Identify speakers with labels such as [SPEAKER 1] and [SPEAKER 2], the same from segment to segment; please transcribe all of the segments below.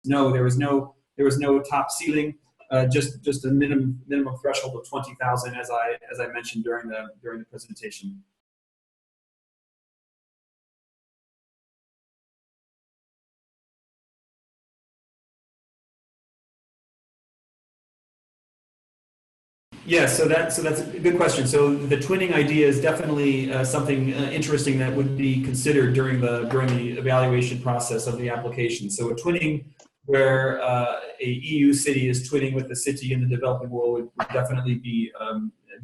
[SPEAKER 1] no, there was no top ceiling, just a minimum threshold of 20,000, as I mentioned during the presentation. Yeah, so that's a good question. So the twinning idea is definitely something interesting that would be considered during the evaluation process of the application. So a twinning where a EU city is twinning with a city in the developing world would definitely be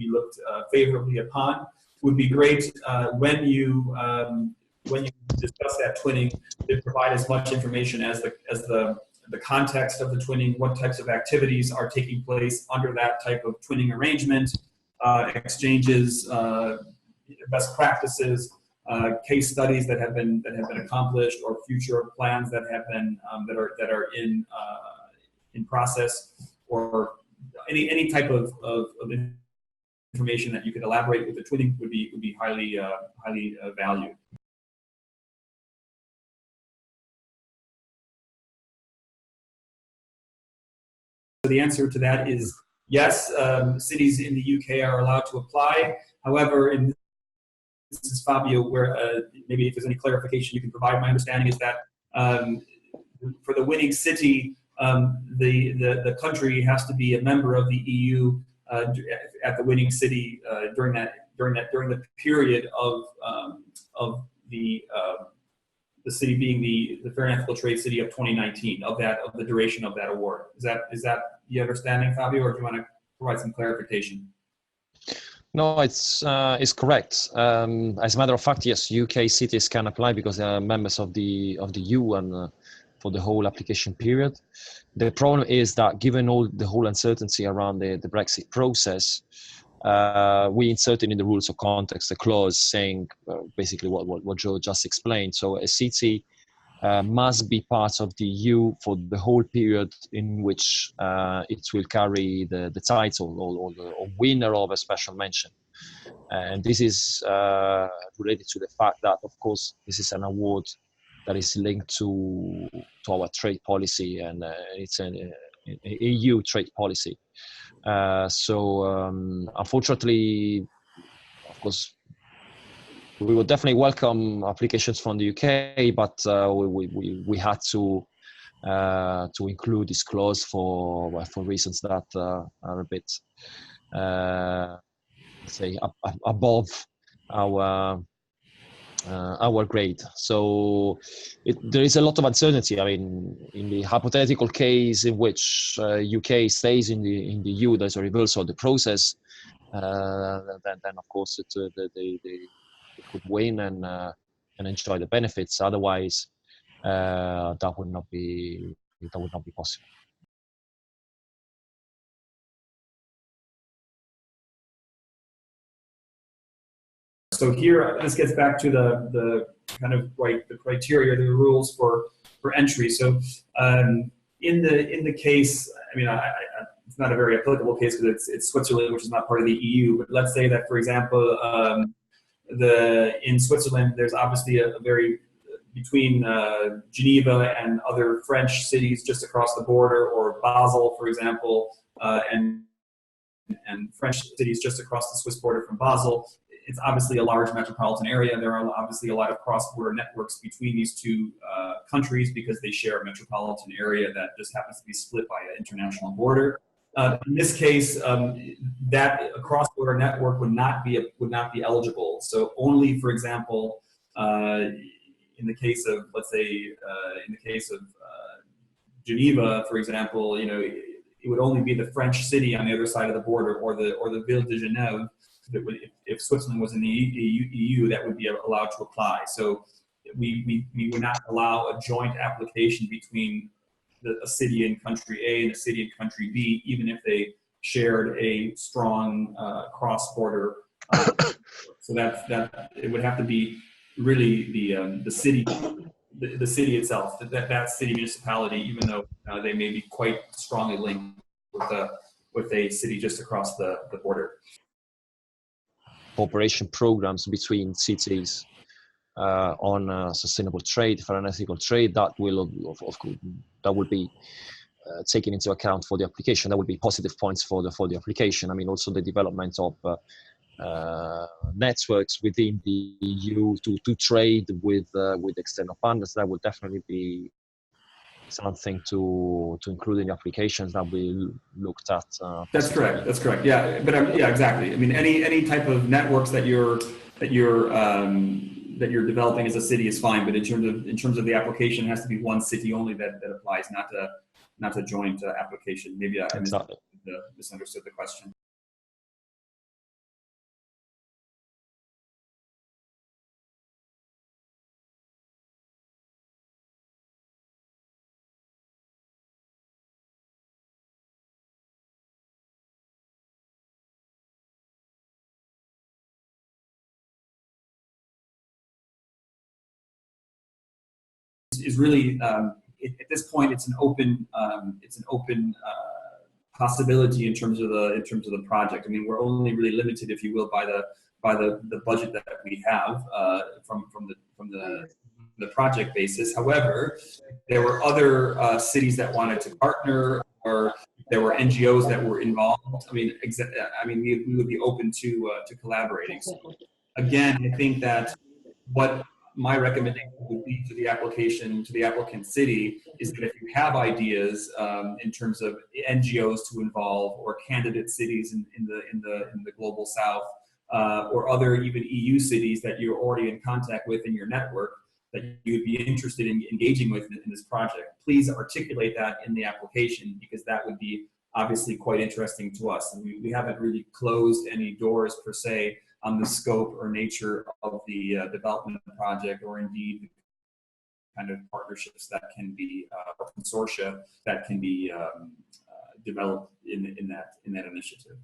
[SPEAKER 1] looked favorably upon. Would be great when you discuss that twinning to provide as much information as the context of the twinning, what types of activities are taking place under that type of twinning arrangement, exchanges, best practices, case studies that have been accomplished, or future plans that have been that are in process, or any type of information that you could elaborate with the twinning would be highly valued. So the answer to that is yes, cities in the UK are allowed to apply. However, this is Fabio, where maybe if there's any clarification you can provide. My understanding is that for the winning city, the country has to be a member of the EU at the winning city during the period of the city being the Fair and Ethical Trade City of 2019, of the duration of that award. Is that the understanding, Fabio, or do you want to provide some clarification?
[SPEAKER 2] No, it's correct. As a matter of fact, yes, UK cities can apply because they are members of the EU and for the whole application period. The problem is that given the whole uncertainty around the Brexit process, we inserted in the rules of context a clause saying basically what Joe just explained. So a city must be part of the EU for the whole period in which it will carry the title or winner of a special mention. And this is related to the fact that, of course, this is an award that is linked to our trade policy, and it's an EU trade policy. So unfortunately, of course, we would definitely welcome applications from the UK, but we had to include this clause for reasons that are a bit, say, above our grade. So there is a lot of uncertainty. I mean, in the hypothetical case in which UK stays in the EU, there's a reversal of the process. Then of course they could win and enjoy the benefits. Otherwise, that would not be possible.
[SPEAKER 1] So here, this gets back to the kind of the criteria, the rules for entry. So in the case, I mean, it's not a very applicable case because it's Switzerland, which is not part of the EU. But let's say that, for example, in Switzerland, there's obviously a very between Geneva and other French cities just across the border, or Basel, for example, and French cities just across the Swiss border from Basel. It's obviously a large metropolitan area. There are obviously a lot of cross-border networks between these two countries because they share a metropolitan area that just happens to be split by an international border. In this case, that cross-border network would not be eligible. So only, for example, in the case of, let's say, in the case of Geneva, for example, it would only be the French city on the other side of the border, or the Ville de Genève. That would, if Switzerland was in the EU, that would be allowed to apply. So we would not allow a joint application between a city in country A and a city in country B, even if they shared a strong cross-border. So that it would have to be really the city, the city itself, that city municipality, even though they may be quite strongly linked with a city just across the border.
[SPEAKER 2] Cooperation programs between cities on sustainable trade, for an ethical trade, that will of course that will be taken into account for the application. That would be positive points for the application. I mean, also the development of networks within the EU to trade with external partners. That would definitely be something to include in the applications that we looked at.
[SPEAKER 1] That's correct. That's correct. Yeah, but yeah, exactly. I mean, any type of networks that you're developing as a city is fine, but in terms of the application, it has to be one city only that applies, not a joint application. Maybe I
[SPEAKER 2] Exactly.
[SPEAKER 1] misunderstood the question. Is really at this point it's an open possibility in terms of the project. I mean, we're only really limited, if you will, by the budget that we have from the project basis. However, there were other cities that wanted to partner, or there were NGOs that were involved. I mean, we would be open to collaborating. So again, I think that what my recommendation would be to the applicant city, is that if you have ideas in terms of NGOs to involve, or candidate cities in the global south, or other even EU cities that you're already in contact with in your network, that you'd be interested in engaging with in this project, please articulate that in the application, because that would be obviously quite interesting to us. And we haven't really closed any doors per se on the scope or nature of the development project, or indeed kind of partnerships that can be, or consortia that can be developed in that initiative.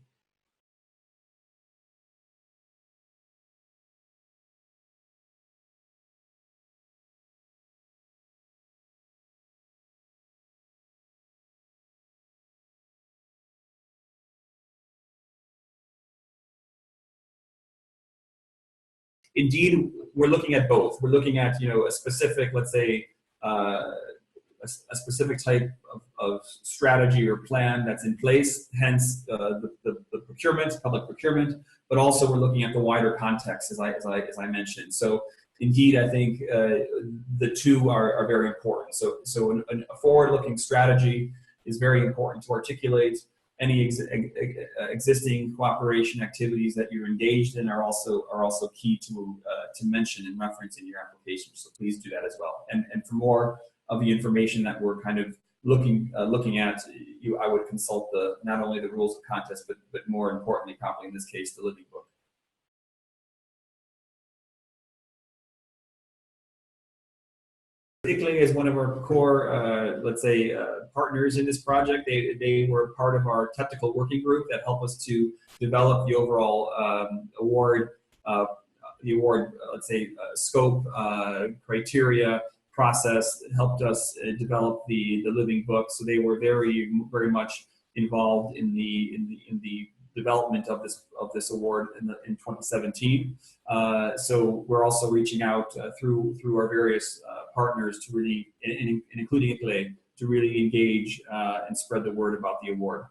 [SPEAKER 1] Indeed, we're looking at both. We're looking at, a specific, let's say, a specific type of strategy or plan that's in place, hence the procurement, public procurement, but also we're looking at the wider context, as I mentioned. So indeed, I think the two are very important. So a forward-looking strategy is very important to articulate. Any existing cooperation activities that you're engaged in are also key to mention and reference in your application. So please do that as well. And for more of the information that we're kind of looking at, I would consult not only the rules of contest, but more importantly, probably in this case, the Living Book. ICLEI is one of our core, let's say, partners in this project. They were part of our technical working group that helped us to develop the overall award, let's say, scope, criteria, process. It helped us develop the Living Book. So they were very much involved in the development of this award in 2017. So we're also reaching out through our various partners to really, including ICLEI, to really engage and spread the word about the award.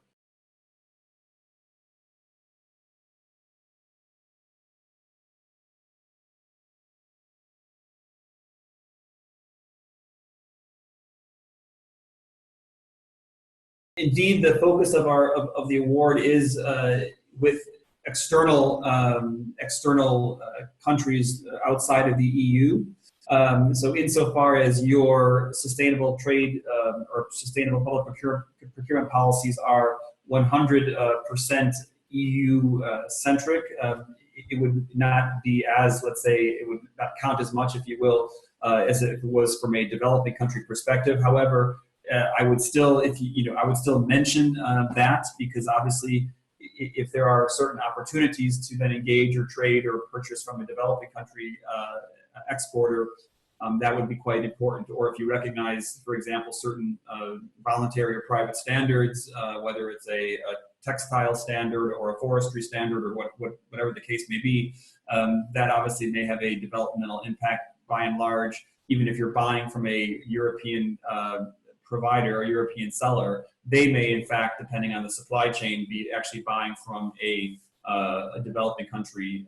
[SPEAKER 1] Indeed, the focus of the award is with external countries outside of the EU. So insofar as your sustainable trade or sustainable public procurement policies are 100% EU centric, it would not be as, let's say, it would not count as much, if you will, as if it was from a developing country perspective. However, I would still, I would still mention that, because obviously, if there are certain opportunities to then engage or trade or purchase from a developing country exporter, that would be quite important. Or if you recognize, for example, certain voluntary or private standards, whether it's a textile standard or a forestry standard or whatever the case may be, that obviously may have a developmental impact by and large. Even if you're buying from a European provider or European seller, they may in fact, depending on the supply chain, be actually buying from a developing country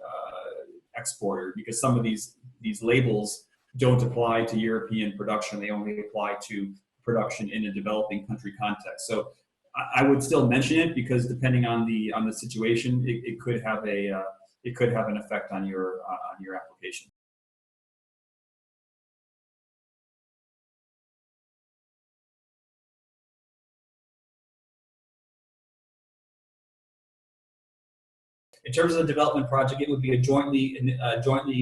[SPEAKER 1] exporter, because some of these labels don't apply to European production. They only apply to production in a developing country context. So I would still mention it, because depending on the situation, it could have an effect on your application. In terms of the development project, it would be a jointly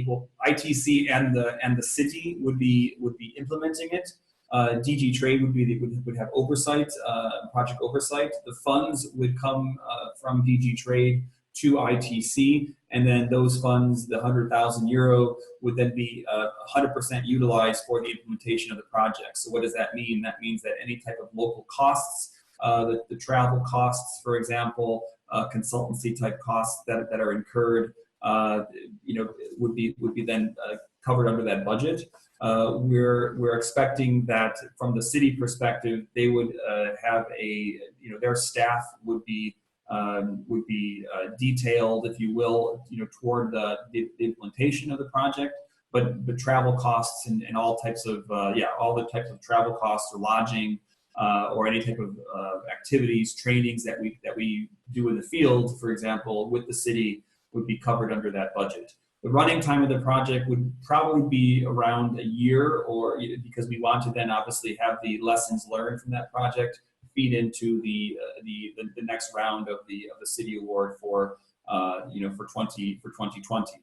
[SPEAKER 1] well, ITC and the city would be implementing it. DG Trade would have oversight, project oversight. The funds would come from DG Trade to ITC, and then those funds, the €100,000, would then be 100% utilized for the implementation of the project. So what does that mean? That means that any type of local costs, the travel costs, for example, consultancy type costs that are incurred, would be then covered under that budget. We're expecting that from the city perspective, they would have their staff would be detailed, if you will, toward the implementation of the project. But the travel costs and all types of all the types of travel costs or lodging, or any type of activities, trainings that we do in the field, for example, with the city, would be covered under that budget. The running time of the project would probably be around a year, or because we want to then obviously have the lessons learned from that project feed into the next round of the city award for 2020.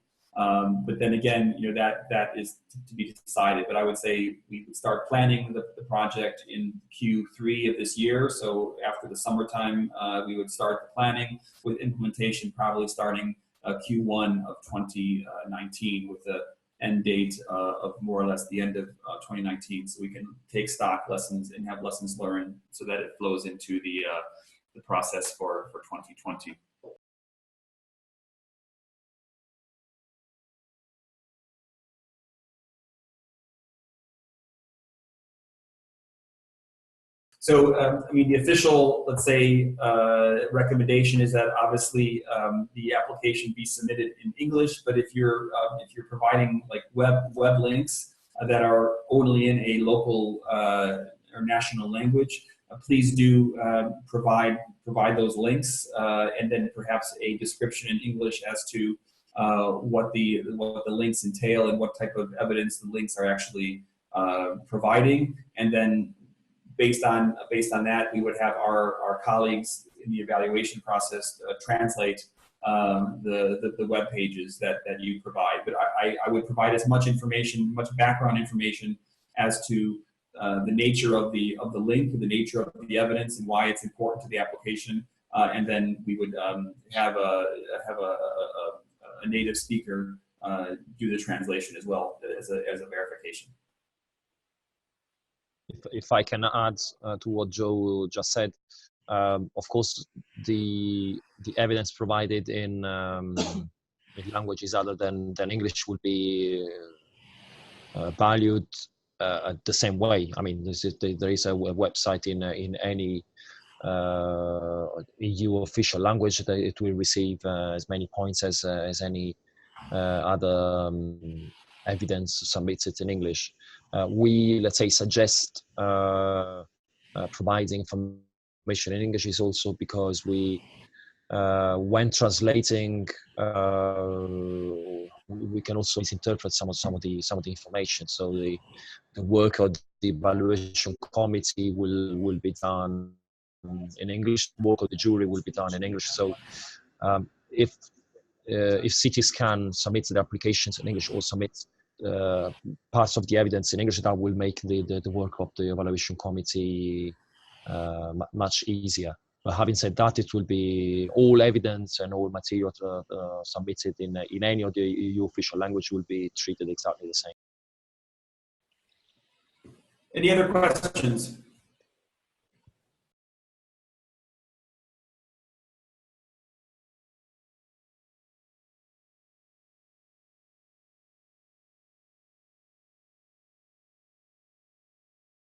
[SPEAKER 1] But then again, that is to be decided. But I would say we would start planning the project in Q3 of this year. So after the summertime, we would start the planning, with implementation probably starting Q1 of 2019, with the end date of more or less the end of 2019. So we can take stock lessons and have lessons learned, so that it flows into the process for 2020. So, the official, let's say, recommendation is that obviously the application be submitted in English. But if you're providing like web links that are only in a local or national language, please do provide those links, and then perhaps a description in English as to what the links entail and what type of evidence the links are actually providing, and then based on that, we would have our colleagues in the evaluation process translate the web pages that you provide. But I would provide as much information, much background information as to the nature of the link, the nature of the evidence, and why it's important to the application. And then we would have a native speaker do the translation as well as a verification.
[SPEAKER 2] If I can add to what Joe just said, of course, the evidence provided in languages other than English would be valued the same way. I mean, there is a website in any EU official language that it will receive as many points as any other evidence submitted in English. We, let's say, suggest providing information in English is also because we, when translating, we can also misinterpret some of the information. So the work of the evaluation committee will be done in English. Work of the jury will be done in English. So if cities can submit their applications in English or submit parts of the evidence in English, that will make the work of the evaluation committee much easier. But having said that, it will be all evidence and all material submitted in any of the EU official language will be treated exactly the same.
[SPEAKER 1] Any other questions?